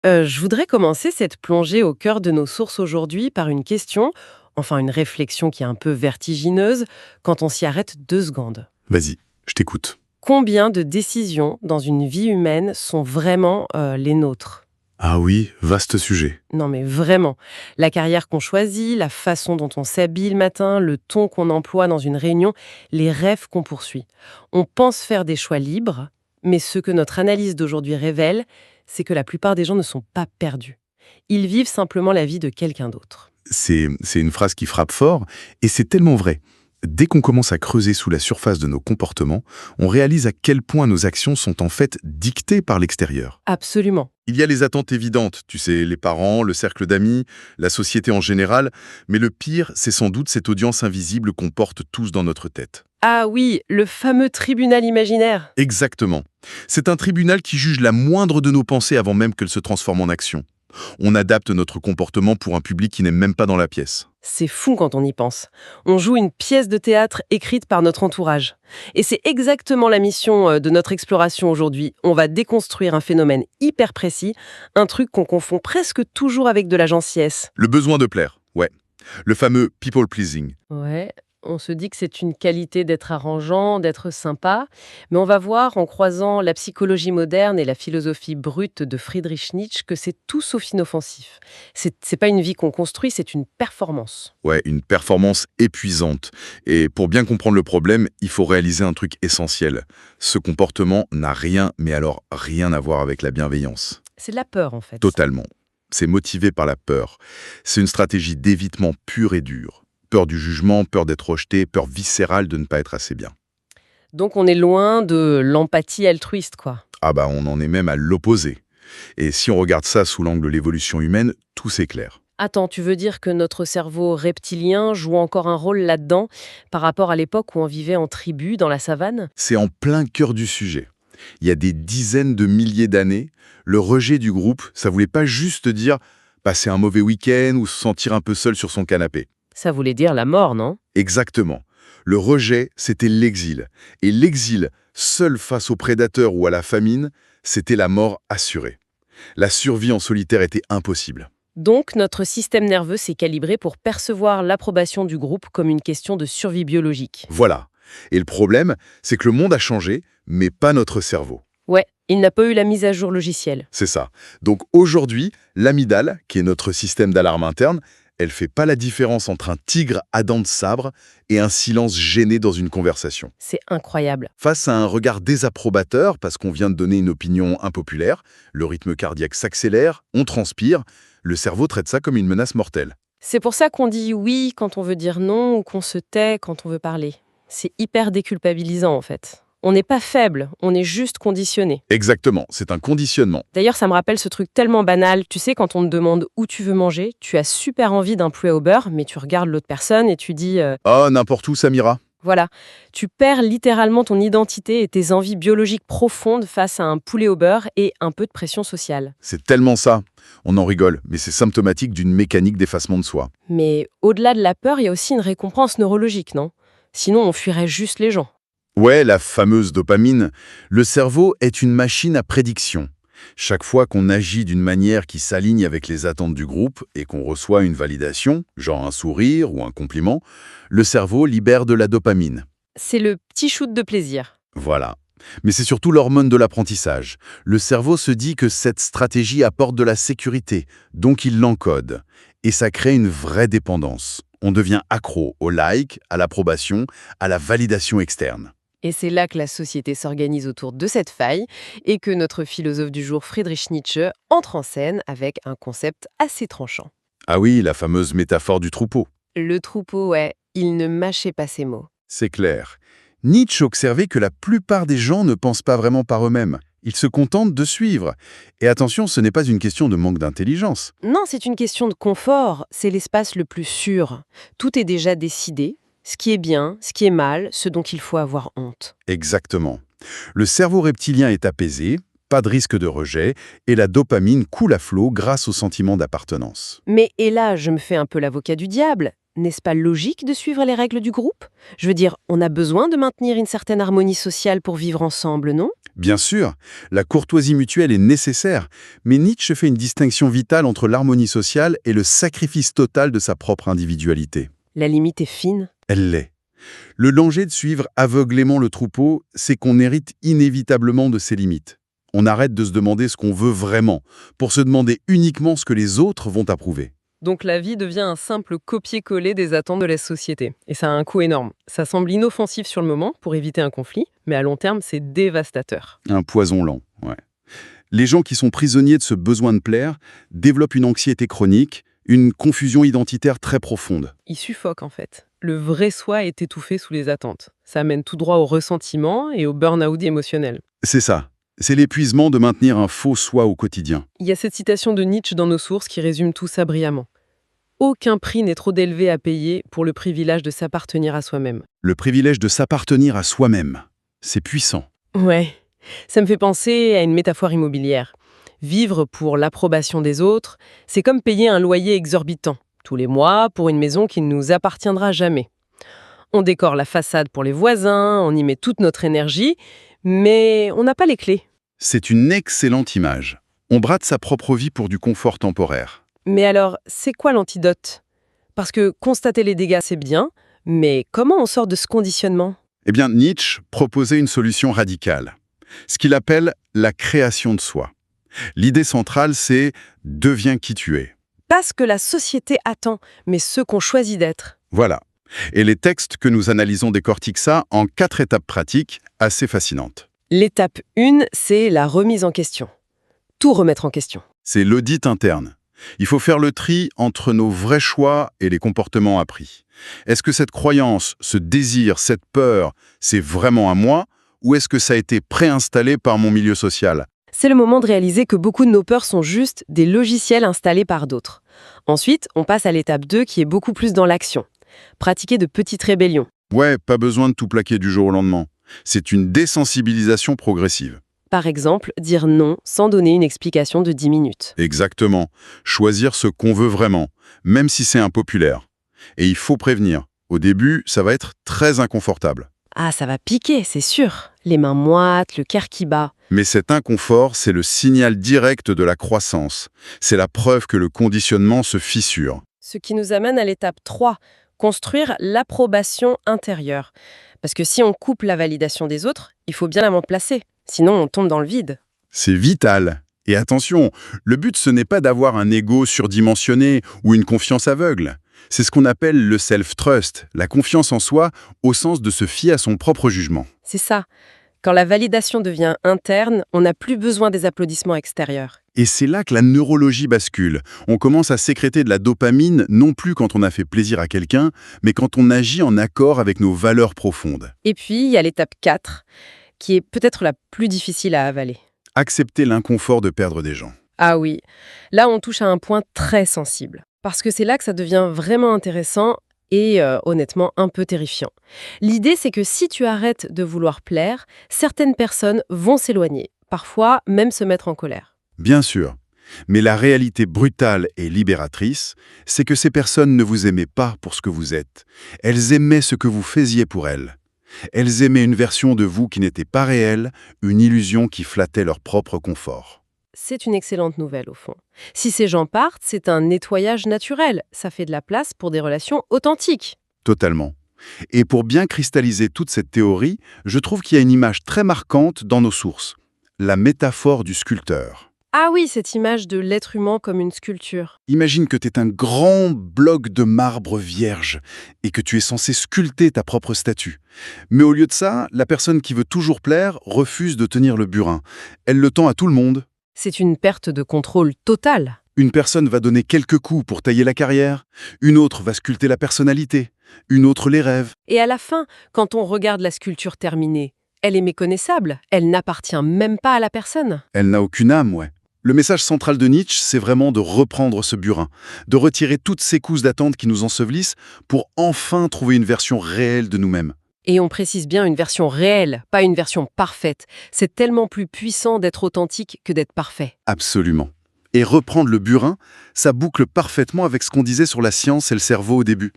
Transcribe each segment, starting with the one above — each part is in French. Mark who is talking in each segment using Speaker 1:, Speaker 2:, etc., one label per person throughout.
Speaker 1: Je voudrais commencer cette plongée au cœur de nos sources aujourd'hui par une question, enfin une réflexion qui est un peu vertigineuse quand on s'y arrête 2 secondes.
Speaker 2: Vas-y, je t'écoute.
Speaker 1: Combien de décisions dans une vie humaine sont vraiment les nôtres?
Speaker 2: Ah oui, vaste sujet.
Speaker 1: Non mais vraiment. La carrière qu'on choisit, la façon dont on s'habille le matin, le ton qu'on emploie dans une réunion, les rêves qu'on poursuit. On pense faire des choix libres, mais ce que notre analyse d'aujourd'hui révèle, c'est que la plupart des gens ne sont pas perdus. Ils vivent simplement la vie de quelqu'un d'autre.
Speaker 2: C'est une phrase qui frappe fort, et c'est tellement vrai. Dès qu'on commence à creuser sous la surface de nos comportements, on réalise à quel point nos actions sont en fait dictées par l'extérieur.
Speaker 1: Absolument.
Speaker 2: Il y a les attentes évidentes, tu sais, les parents, le cercle d'amis, la société en général, mais le pire, c'est sans doute cette audience invisible qu'on porte tous dans notre tête.
Speaker 1: Ah oui, le fameux tribunal imaginaire.
Speaker 2: Exactement. C'est un tribunal qui juge la moindre de nos pensées avant même qu'elles se transforment en action. On adapte notre comportement pour un public qui n'est même pas dans la pièce.
Speaker 1: C'est fou quand on y pense. On joue une pièce de théâtre écrite par notre entourage. Et c'est exactement la mission de notre exploration aujourd'hui. On va déconstruire un phénomène hyper précis, un truc qu'on confond presque toujours avec de la gentillesse.
Speaker 2: Le besoin de plaire, ouais. Le fameux people pleasing.
Speaker 1: Ouais, on se dit que c'est une qualité d'être arrangeant, d'être sympa, mais on va voir en croisant la psychologie moderne et la philosophie brute de Friedrich Nietzsche que c'est tout sauf inoffensif. C'est pas une vie qu'on construit, c'est une performance.
Speaker 2: Ouais, une performance épuisante. Et pour bien comprendre le problème, il faut réaliser un truc essentiel. Ce comportement n'a rien, mais alors rien à voir avec la bienveillance.
Speaker 1: C'est de la peur en fait.
Speaker 2: Totalement. C'est motivé par la peur. C'est une stratégie d'évitement pure et dure. Peur du jugement, peur d'être rejeté, peur viscérale de ne pas être assez bien.
Speaker 1: Donc on est loin de l'empathie altruiste, quoi.
Speaker 2: Ah bah on en est même à l'opposé. Et si on regarde ça sous l'angle de l'évolution humaine, tout s'éclaire.
Speaker 1: Attends, tu veux dire que notre cerveau reptilien joue encore un rôle là-dedans par rapport à l'époque où on vivait en tribu dans la savane?
Speaker 2: C'est en plein cœur du sujet. Il y a des dizaines de milliers d'années, le rejet du groupe, ça voulait pas juste dire passer un mauvais week-end ou se sentir un peu seul sur son canapé.
Speaker 1: Ça voulait dire la mort, non?
Speaker 2: Exactement. Le rejet, c'était l'exil. Et l'exil, seul face aux prédateurs ou à la famine, c'était la mort assurée. La survie en solitaire était impossible.
Speaker 1: Donc notre système nerveux s'est calibré pour percevoir l'approbation du groupe comme une question de survie biologique.
Speaker 2: Voilà. Et le problème, c'est que le monde a changé, mais pas notre cerveau.
Speaker 1: Ouais, il n'a pas eu la mise à jour logicielle.
Speaker 2: C'est ça. Donc aujourd'hui, l'amygdale, qui est notre système d'alarme interne, elle fait pas la différence entre un tigre à dents de sabre et un silence gêné dans une conversation.
Speaker 1: C'est incroyable.
Speaker 2: Face à un regard désapprobateur, parce qu'on vient de donner une opinion impopulaire, le rythme cardiaque s'accélère, on transpire, le cerveau traite ça comme une menace mortelle.
Speaker 1: C'est pour ça qu'on dit oui quand on veut dire non ou qu'on se tait quand on veut parler. C'est hyper déculpabilisant en fait. On n'est pas faible, on est juste conditionné.
Speaker 2: Exactement, c'est un conditionnement.
Speaker 1: D'ailleurs, ça me rappelle ce truc tellement banal. Tu sais, quand on te demande où tu veux manger, tu as super envie d'un poulet au beurre, mais tu regardes l'autre personne et tu dis
Speaker 2: Oh, n'importe où, Samira.
Speaker 1: voilà. Tu perds littéralement ton identité et tes envies biologiques profondes face à un poulet au beurre et un peu de pression sociale.
Speaker 2: C'est tellement ça. On en rigole, mais c'est symptomatique d'une mécanique d'effacement de soi.
Speaker 1: Mais au-delà de la peur, il y a aussi une récompense neurologique, non? Sinon, on fuirait juste les gens.
Speaker 2: Ouais, la fameuse dopamine. Le cerveau est une machine à prédiction. Chaque fois qu'on agit d'une manière qui s'aligne avec les attentes du groupe et qu'on reçoit une validation, genre un sourire ou un compliment, le cerveau libère de la dopamine.
Speaker 1: C'est le petit shoot de plaisir.
Speaker 2: Voilà. Mais c'est surtout l'hormone de l'apprentissage. Le cerveau se dit que cette stratégie apporte de la sécurité, donc il l'encode. Et ça crée une vraie dépendance. On devient accro au like, à l'approbation, à la validation externe.
Speaker 1: Et c'est là que la société s'organise autour de cette faille et que notre philosophe du jour Friedrich Nietzsche entre en scène avec un concept assez tranchant.
Speaker 2: Ah oui, la fameuse métaphore du troupeau.
Speaker 1: Le troupeau, ouais, il ne mâchait pas ses mots.
Speaker 2: C'est clair. Nietzsche observait que la plupart des gens ne pensent pas vraiment par eux-mêmes. Ils se contentent de suivre. Et attention, ce n'est pas une question de manque d'intelligence.
Speaker 1: Non, c'est une question de confort, c'est l'espace le plus sûr. Tout est déjà décidé, ce qui est bien, ce qui est mal, ce dont il faut avoir honte.
Speaker 2: Exactement. Le cerveau reptilien est apaisé, pas de risque de rejet, et la dopamine coule à flot grâce au sentiment d'appartenance.
Speaker 1: Mais et là, je me fais un peu l'avocat du diable. n'est-ce pas logique de suivre les règles du groupe? Je veux dire, on a besoin de maintenir une certaine harmonie sociale pour vivre ensemble, non?
Speaker 2: Bien sûr, la courtoisie mutuelle est nécessaire, mais Nietzsche fait une distinction vitale entre l'harmonie sociale et le sacrifice total de sa propre individualité.
Speaker 1: La limite est fine.
Speaker 2: Elle l'est. Le danger de suivre aveuglément le troupeau, c'est qu'on hérite inévitablement de ses limites. On arrête de se demander ce qu'on veut vraiment, pour se demander uniquement ce que les autres vont approuver.
Speaker 1: Donc la vie devient un simple copier-coller des attentes de la société. Et ça a un coût énorme. Ça semble inoffensif sur le moment pour éviter un conflit, mais à long terme, c'est dévastateur.
Speaker 2: Un poison lent, ouais. Les gens qui sont prisonniers de ce besoin de plaire développent une anxiété chronique, une confusion identitaire très profonde.
Speaker 1: Ils suffoquent en fait. Le vrai soi est étouffé sous les attentes. Ça mène tout droit au ressentiment et au burn-out émotionnel.
Speaker 2: C'est ça. C'est l'épuisement de maintenir un faux soi au quotidien.
Speaker 1: Il y a cette citation de Nietzsche dans nos sources qui résume tout ça brillamment. Aucun prix n'est trop élevé à payer pour le privilège de s'appartenir à soi-même.
Speaker 2: Le privilège de s'appartenir à soi-même. C'est puissant.
Speaker 1: Ouais, ça me fait penser à une métaphore immobilière. Vivre pour l'approbation des autres, c'est comme payer un loyer exorbitant, tous les mois, pour une maison qui ne nous appartiendra jamais. On décore la façade pour les voisins, on y met toute notre énergie, mais on n'a pas les clés.
Speaker 2: C'est une excellente image. On brade sa propre vie pour du confort temporaire.
Speaker 1: Mais alors, c'est quoi l'antidote? Parce que constater les dégâts, c'est bien, mais comment on sort de ce conditionnement?
Speaker 2: Eh bien, Nietzsche proposait une solution radicale. Ce qu'il appelle la création de soi. L'idée centrale, c'est « deviens qui tu es ».
Speaker 1: Pas ce que la société attend, mais ce qu'on choisit d'être.
Speaker 2: Voilà. Et les textes que nous analysons décortiquent ça en 4 étapes pratiques assez fascinantes.
Speaker 1: L'étape 1, c'est la remise en question. Tout remettre en question.
Speaker 2: C'est l'audit interne. Il faut faire le tri entre nos vrais choix et les comportements appris. Est-ce que cette croyance, ce désir, cette peur, c'est vraiment à moi, ou est-ce que ça a été préinstallé par mon milieu social?
Speaker 1: C'est le moment de réaliser que beaucoup de nos peurs sont juste des logiciels installés par d'autres. Ensuite, on passe à l'étape 2 qui est beaucoup plus dans l'action. Pratiquer de petites rébellions.
Speaker 2: Ouais, pas besoin de tout plaquer du jour au lendemain. C'est une désensibilisation progressive.
Speaker 1: Par exemple, dire non sans donner une explication de 10 minutes.
Speaker 2: Exactement. Choisir ce qu'on veut vraiment, même si c'est impopulaire. Et il faut prévenir. Au début, ça va être très inconfortable.
Speaker 1: Ah, ça va piquer, c'est sûr. Les mains moites, le cœur qui bat.
Speaker 2: Mais cet inconfort, c'est le signal direct de la croissance. C'est la preuve que le conditionnement se fissure.
Speaker 1: Ce qui nous amène à l'étape 3, construire l'approbation intérieure. Parce que si on coupe la validation des autres, il faut bien la placer. Sinon, on tombe dans le vide.
Speaker 2: C'est vital. Et attention, le but, ce n'est pas d'avoir un ego surdimensionné ou une confiance aveugle. C'est ce qu'on appelle le self-trust, la confiance en soi, au sens de se fier à son propre jugement.
Speaker 1: C'est ça. Quand la validation devient interne, on n'a plus besoin des applaudissements extérieurs.
Speaker 2: Et c'est là que la neurologie bascule. On commence à sécréter de la dopamine, non plus quand on a fait plaisir à quelqu'un, mais quand on agit en accord avec nos valeurs profondes.
Speaker 1: Et puis, il y a l'étape 4, qui est peut-être la plus difficile à avaler.
Speaker 2: Accepter l'inconfort de perdre des gens.
Speaker 1: Ah oui, là on touche à un point très sensible. Parce que c'est là que ça devient vraiment intéressant et honnêtement un peu terrifiant. L'idée c'est que si tu arrêtes de vouloir plaire, certaines personnes vont s'éloigner, parfois même se mettre en colère.
Speaker 2: Bien sûr. Mais la réalité brutale et libératrice, c'est que ces personnes ne vous aimaient pas pour ce que vous êtes. Elles aimaient ce que vous faisiez pour elles. Elles aimaient une version de vous qui n'était pas réelle, une illusion qui flattait leur propre confort.
Speaker 1: C'est une excellente nouvelle au fond. Si ces gens partent, c'est un nettoyage naturel. Ça fait de la place pour des relations authentiques.
Speaker 2: Totalement. Et pour bien cristalliser toute cette théorie, je trouve qu'il y a une image très marquante dans nos sources. La métaphore du sculpteur.
Speaker 1: Ah oui, cette image de l'être humain comme une sculpture.
Speaker 2: Imagine que tu es un grand bloc de marbre vierge et que tu es censé sculpter ta propre statue. Mais au lieu de ça, la personne qui veut toujours plaire refuse de tenir le burin. Elle le tend à tout le monde.
Speaker 1: C'est une perte de contrôle totale.
Speaker 2: Une personne va donner quelques coups pour tailler la carrière, une autre va sculpter la personnalité, une autre les rêves.
Speaker 1: Et à la fin, quand on regarde la sculpture terminée, elle est méconnaissable, elle n'appartient même pas à la personne.
Speaker 2: Elle n'a aucune âme, ouais. Le message central de Nietzsche, c'est vraiment de reprendre ce burin, de retirer toutes ces couches d'attente qui nous ensevelissent pour enfin trouver une version réelle de nous-mêmes.
Speaker 1: Et on précise bien une version réelle, pas une version parfaite. C'est tellement plus puissant d'être authentique que d'être parfait.
Speaker 2: Absolument. Et reprendre le burin, ça boucle parfaitement avec ce qu'on disait sur la science et le cerveau au début.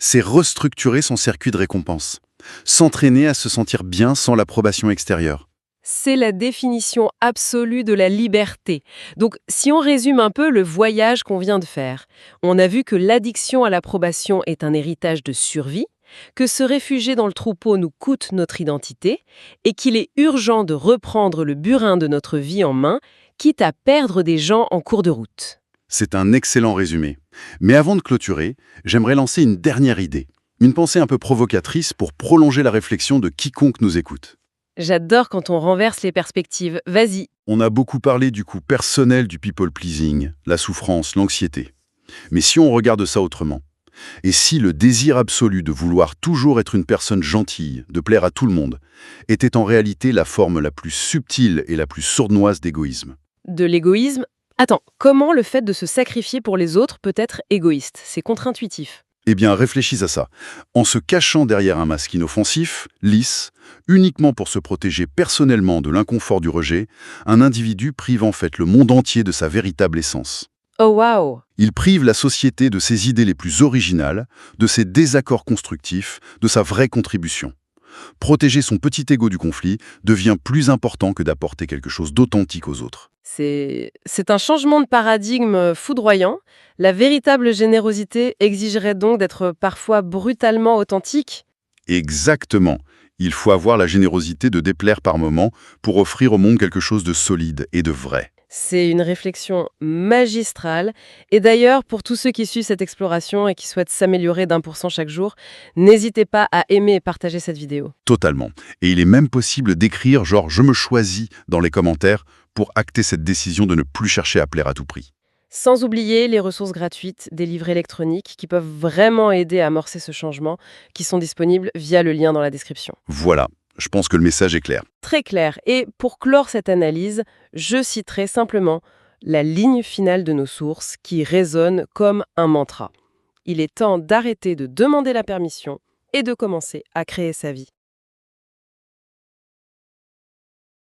Speaker 2: C'est restructurer son circuit de récompense. S'entraîner à se sentir bien sans l'approbation extérieure.
Speaker 1: C'est la définition absolue de la liberté. Donc, si on résume un peu le voyage qu'on vient de faire, on a vu que l'addiction à l'approbation est un héritage de survie, que se réfugier dans le troupeau nous coûte notre identité, et qu'il est urgent de reprendre le burin de notre vie en main, quitte à perdre des gens en cours de route.
Speaker 2: C'est un excellent résumé. Mais avant de clôturer, j'aimerais lancer une dernière idée. Une pensée un peu provocatrice pour prolonger la réflexion de quiconque nous écoute.
Speaker 1: J'adore quand on renverse les perspectives. Vas-y.
Speaker 2: On a beaucoup parlé du coût personnel du people pleasing, la souffrance, l'anxiété. Mais si on regarde ça autrement, et si le désir absolu de vouloir toujours être une personne gentille, de plaire à tout le monde, était en réalité la forme la plus subtile et la plus sournoise d'égoïsme?
Speaker 1: De l'égoïsme. Attends, comment le fait de se sacrifier pour les autres peut être égoïste? C'est contre-intuitif.
Speaker 2: Eh bien, réfléchis à ça. En se cachant derrière un masque inoffensif, lisse, uniquement pour se protéger personnellement de l'inconfort du rejet, un individu prive en fait le monde entier de sa véritable essence.
Speaker 1: Oh waouh!
Speaker 2: Il prive la société de ses idées les plus originales, de ses désaccords constructifs, de sa vraie contribution. Protéger son petit ego du conflit devient plus important que d'apporter quelque chose d'authentique aux autres.
Speaker 1: C'est un changement de paradigme foudroyant. La véritable générosité exigerait donc d'être parfois brutalement authentique.
Speaker 2: Exactement. Il faut avoir la générosité de déplaire par moment pour offrir au monde quelque chose de solide et de vrai.
Speaker 1: C'est une réflexion magistrale. Et d'ailleurs, pour tous ceux qui suivent cette exploration et qui souhaitent s'améliorer d'1% chaque jour, n'hésitez pas à aimer et partager cette vidéo.
Speaker 2: Totalement. Et il est même possible d'écrire genre « je me choisis » dans les commentaires pour acter cette décision de ne plus chercher à plaire à tout prix.
Speaker 1: Sans oublier les ressources gratuites des livres électroniques qui peuvent vraiment aider à amorcer ce changement, qui sont disponibles via le lien dans la description.
Speaker 2: Voilà, je pense que le message est clair.
Speaker 1: Très clair. Et pour clore cette analyse, je citerai simplement la ligne finale de nos sources qui résonne comme un mantra. Il est temps d'arrêter de demander la permission et de commencer à créer sa vie.